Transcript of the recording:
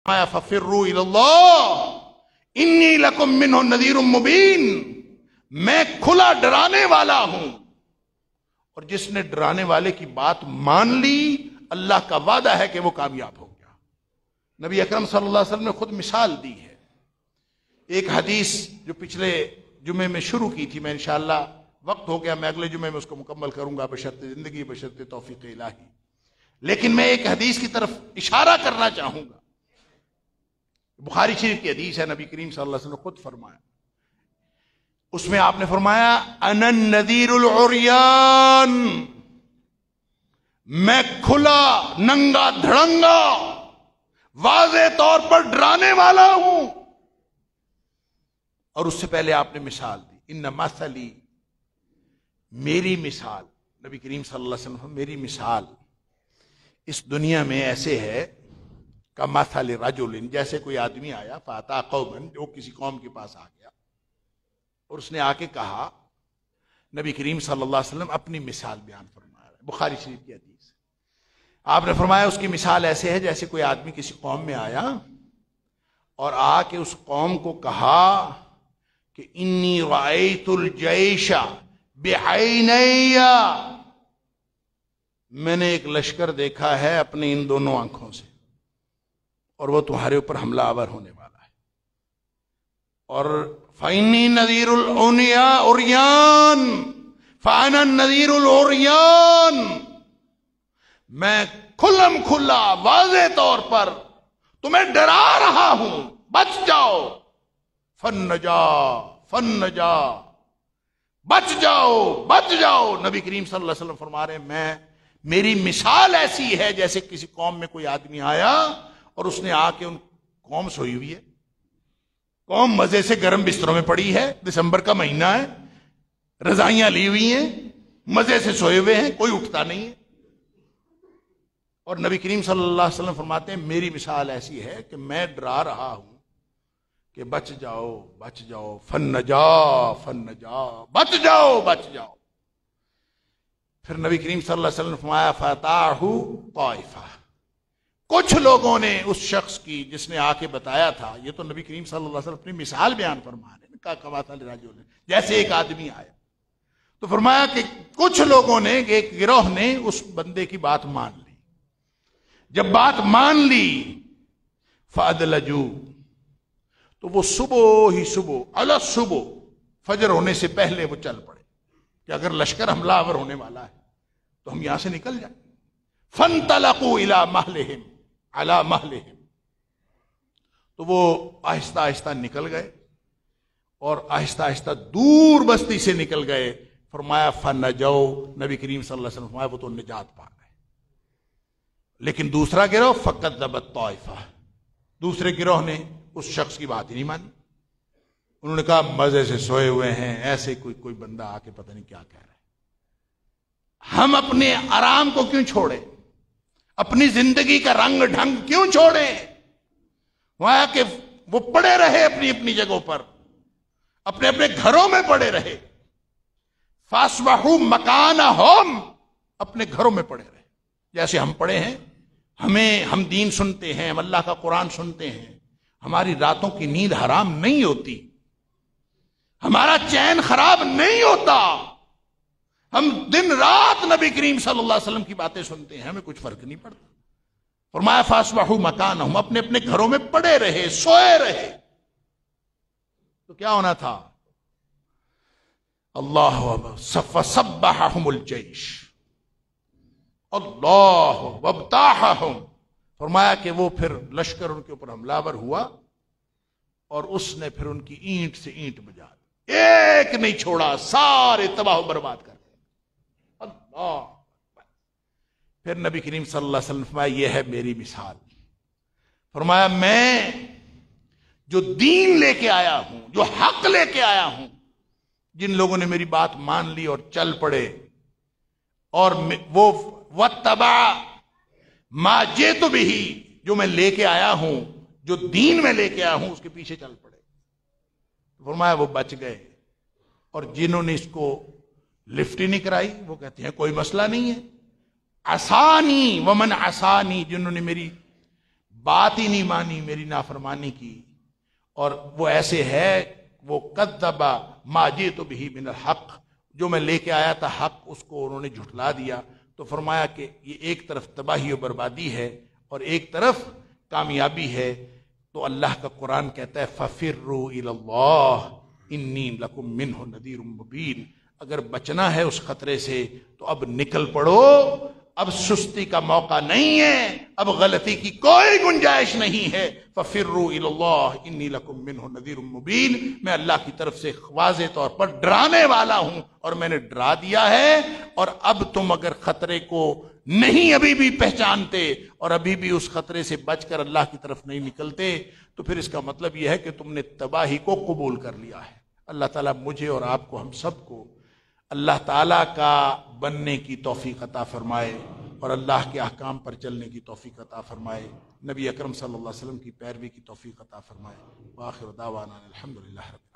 ففروا الی اللہ انی لکم منہ نذیر مبین، میں کھلا ڈرانے والا ہوں، اور جس نے ڈرانے والے کی بات مان لی اللہ کا وعدہ ہے کہ وہ کامیاب ہو گیا۔ نبی اکرم صلی اللہ علیہ وسلم نے خود مثال دی ہے۔ ایک حدیث جو پچھلے جمعے میں شروع کی تھی، میں انشاءاللہ وقت ہو گیا، میں اگلے جمعے میں اس کو مکمل کروں گا بشرط زندگی، بشرط توفیق الہی، لیکن میں ایک حدیث کی طرف اشارہ کرنا چاہوں گا۔ بخاری شریف کی حدیث ہے، نبی کریم صلی اللہ علیہ وسلم نے خود فرمایا، اس میں آپ نے فرمایا انا النذیر العریان، میں کھلا ننگا دھڑنگا واضح طور پر ڈرانے والا ہوں۔ اور اس سے پہلے آپ نے مثال دی، ان مثلی، میری مثال، نبی کریم صلی اللہ علیہ وسلم میری مثال اس دنیا میں ایسے ہے کمثل رجل، جیسے کوئی آدمی آیا فاتا قوما، جو کسی قوم کے پاس آ گیا اور اس نے آ کے کہا، نبی کریم صلی اللہ علیہ وسلم اپنی مثال بیان فرما رہے ہیں، بخاری شریف کی حدیث، آپ نے فرمایا اس کی مثال ایسے ہے جیسے کوئی آدمی کسی قوم میں آیا اور آ کے اس قوم کو کہا کہ انی رأیت الجیش بعینی، میں نے ایک لشکر دیکھا ہے اپنی ان دونوں آنکھوں سے، اور وہ تمہارے اوپر حملہ آور ہونے والا ہے، اور فإنی نذیر العریان، فأنا النذیر العریان، میں کھلم کھلا واضح طور پر تمہیں ڈرا رہا ہوں، بچ جاؤ، فنجا فنجا، بچ جاؤ بچ جاؤ۔ نبی کریم صلی اللہ علیہ وسلم فرما رہے ہیں میری مثال ایسی ہے جیسے کسی قوم میں کوئی آدمی آیا اور اس نے آ کے، ان قوم سوئی ہوئی ہے، قوم مزے سے گرم بستروں میں پڑی ہے، دسمبر کا مہینہ ہے، رضائیاں لی ہوئی ہیں، مزے سے سوئے ہوئے ہیں، کوئی اٹھتا نہیں ہے، اور نبی کریم صلی اللہ علیہ وسلم فرماتے ہیں میری مثال ایسی ہے کہ میں ڈرا رہا ہوں کہ بچ جاؤ بچ جاؤ، فنجا فنجا، بچ جاؤ بچ جاؤ۔ پھر نبی کریم صلی اللہ علیہ وسلم نے فرمایا فاتاہ طائفہ، کچھ لوگوں نے اس شخص کی جس نے آ کے بتایا تھا، یہ تو نبی کریم صلی اللہ علیہ وسلم اپنی مثال بیان فرما رہے ہیں، کہا کمثل رجل، جیسے ایک آدمی آیا تو فرمایا کہ کچھ لوگوں نے، ایک گروہ نے اس بندے کی بات مان لی، جب بات مان لی فادلجو، تو وہ صبح صبح فجر ہونے سے پہلے وہ چل پڑے کہ اگر لشکر حملہ آور ہونے والا ہے تو ہم یہاں سے نکل جائیں۔ فانطلقوا الی مہلہم، علی مہلہم، تو وہ آہستہ آہستہ نکل گئے اور آہستہ آہستہ دور بستی سے نکل گئے۔ فرمایا فنجوا، نبی کریم صلی اللہ علیہ وسلم فرمایا وہ تو نجات پا گئے، لیکن دوسرا گروہ فکذبت طائفہ، دوسرے گروہ نے اس شخص کی بات ہی نہیں مانی، انہوں نے کہا مزے سے سوئے ہوئے ہیں، ایسے کوئی بندہ آ کے پتہ نہیں کیا کہہ رہا ہے، ہم اپنے آرام کو کیوں چھوڑیں، اپنی زندگی کا رنگ ڈھنگ کیوں چھوڑیں، وہاں کہ وہ پڑے رہے اپنی اپنی جگہوں پر، اپنے اپنے گھروں میں پڑے رہے، فاصبحوا مکانہم، اپنے گھروں میں پڑے رہے، جیسے ہم پڑے ہیں، ہم دین سنتے ہیں، ہم اللہ کا قرآن سنتے ہیں، ہماری راتوں کی نیند حرام نہیں ہوتی، ہمارا چین خراب نہیں ہوتا، ہم دن رات نبی کریم صلی اللہ علیہ وسلم کی باتیں سنتے ہیں، ہمیں کچھ فرق نہیں پڑتا۔ فرمایا فاصبحوا مکانہم، اپنے اپنے گھروں میں پڑے رہے، سوئے رہے، تو کیا ہونا تھا؟ اللہ فصبحہم الجیش، اللہ وابتاحہم، فرمایا کہ وہ پھر لشکر ان کے اوپر حملہ آور ہوا اور اس نے پھر ان کی اینٹ سے اینٹ بجا دی، ایک نہیں چھوڑا، سارے تباہ و برباد کر دیا۔ اللہ، پھر نبی کریم صلی اللہ علیہ وسلم فرمایا یہ ہے میری مثال، فرمایا میں جو دین لے کے آیا ہوں، جو حق لے کے آیا ہوں، جن لوگوں نے میری بات مان لی اور چل پڑے، اور وہ واتبع ما جئت بہ، جو میں لے کے آیا ہوں، جو دین میں لے کے آیا ہوں، اس کے پیچھے چل پڑے، فرمایا وہ بچ گئے، اور جنہوں نے اس کو لفٹ ہی نہیں کرائی وہ کہتے ہیں کوئی مسئلہ نہیں ہے، عصانی ومن عصانی، جنہوں نے میری بات ہی نہیں مانی میری نافرمانی کی، اور وہ ایسے ہے وہ کذب ما جئت بہ من الحق، جو میں لے کے آیا تھا حق اس کو انہوں نے جھٹلا دیا. تو فرمایا کہ یہ ایک طرف تباہی و بربادی ہے اور ایک طرف کامیابی ہے. تو اللہ کا قرآن کہتا ہے فَفِرُّوا إِلَى اللَّهِ إِنِّي لَكُم مِّنْهُ نَذِيرٌ مُّبِينٌ. اگر بچنا ہے اس خطرے سے تو اب نکل پڑو، اب سستی کا موقع نہیں ہے، اب غلطی کی کوئی گنجائش نہیں ہے. فَفِرُّوا إِلَى اللَّهِ إِنِّي لَكُم مِّنْهُ نَذِيرٌ مُّبِينٌ. میں اللہ کی طرف سے واضح طور پر ڈرانے والا ہوں اور میں نے ڈرا دیا ہے. اور اب تم اگر خطرے کو نہیں ابھی بھی پہچانتے اور ابھی بھی اس خطرے سے بچ کر اللہ کی طرف نہیں نکلتے تو پھر اس کا مطلب یہ ہے کہ تم نے تباہی کو قبول کر لیا ہے. اللہ تعالیٰ مجھے اور آپ کو، ہم سب کو اللہ تعالیٰ کا بننے کی توفیق عطا فرمائے اور اللہ کے احکام پر چلنے کی توفیق عطا فرمائے، نبی اکرم صلی اللہ علیہ وسلم کی پیروی کی توفیق عطا فرمائے. وآخر دعوانا الحمدللہ رب